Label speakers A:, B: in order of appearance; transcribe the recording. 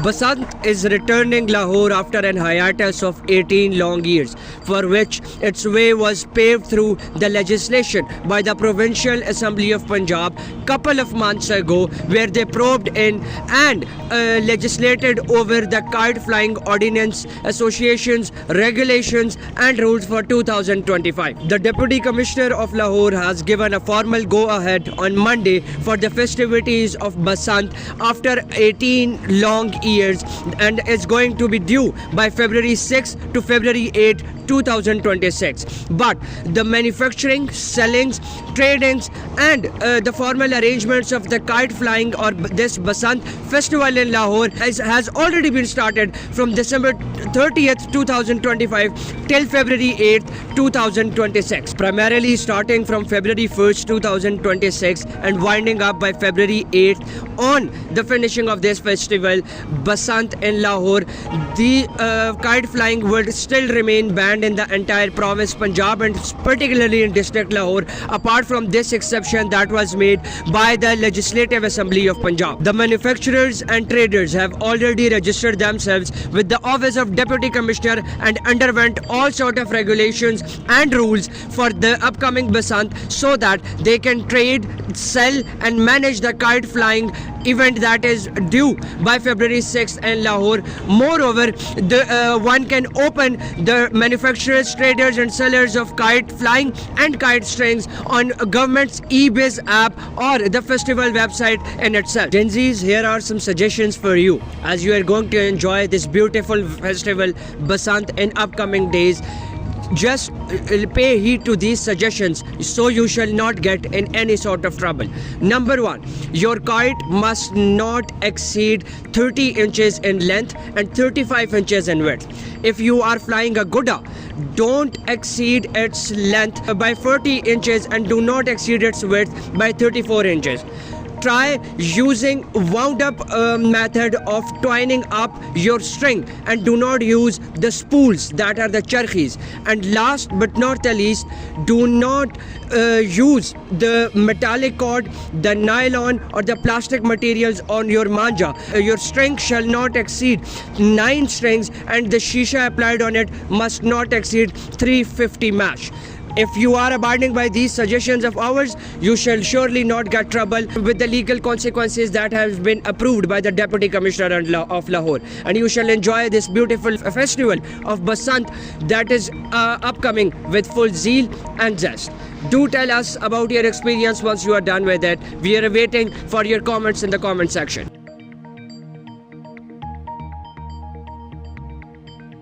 A: Basant is returning Lahore after an hiatus of 18 long years, for which its way was paved through the legislation by the Provincial Assembly of Punjab couple of months ago, where they probed in and legislated over the kite flying ordinance, associations, regulations and rules for 2025. The Deputy Commissioner of Lahore has given a formal go-ahead on Monday for the festivities of Basant after 18 long years, and is going to be due by February 6 to February 8, 2026. But the manufacturing, sellings, tradings and the formal arrangements of the kite flying or this Basant festival in Lahore has already been started from December 30th, 2025 till February 8th, 2026. Primarily starting from February 1st, 2026 and winding up by February 8th on the finishing of this festival, Basant in Lahore. The kite flying would still remain banned in the entire province Punjab and particularly in district Lahore, apart from this exception that was made by the Legislative Assembly of Punjab. The manufacturers and traders have already registered themselves with the Office of Deputy Commissioner and underwent all sort of regulations and rules for the upcoming Basant so that they can trade, sell and manage the kite flying event that is due by February 6th in Lahore. Moreover, one can open the manufacturers, traders and sellers of kite flying and kite strings on government's eBiz app or the festival website in itself. Gen Zs, here are some suggestions for you as you are going to enjoy this beautiful festival Basant in upcoming days. Just pay heed to these suggestions so you shall not get in any sort of trouble. Number 1, your kite must not exceed 30 inches in length and 35 inches in width. If you are flying a Gudda, don't exceed its length by 40 inches and do not exceed its width by 34 inches. Try using wound up method of twining up your string and do not use the spools that are the charkhis. And last but not the least, do not use the metallic cord, the nylon or the plastic materials on your manja. Your string shall not exceed 9 strings and the shisha applied on it must not exceed 350 mash. If you are abiding by these suggestions of ours, you shall surely not get trouble with the legal consequences that have been approved by the Deputy Commissioner of Lahore. And you shall enjoy this beautiful festival of Basant that is upcoming with full zeal and zest. Do tell us about your experience once you are done with it. We are waiting for your comments in the comment section.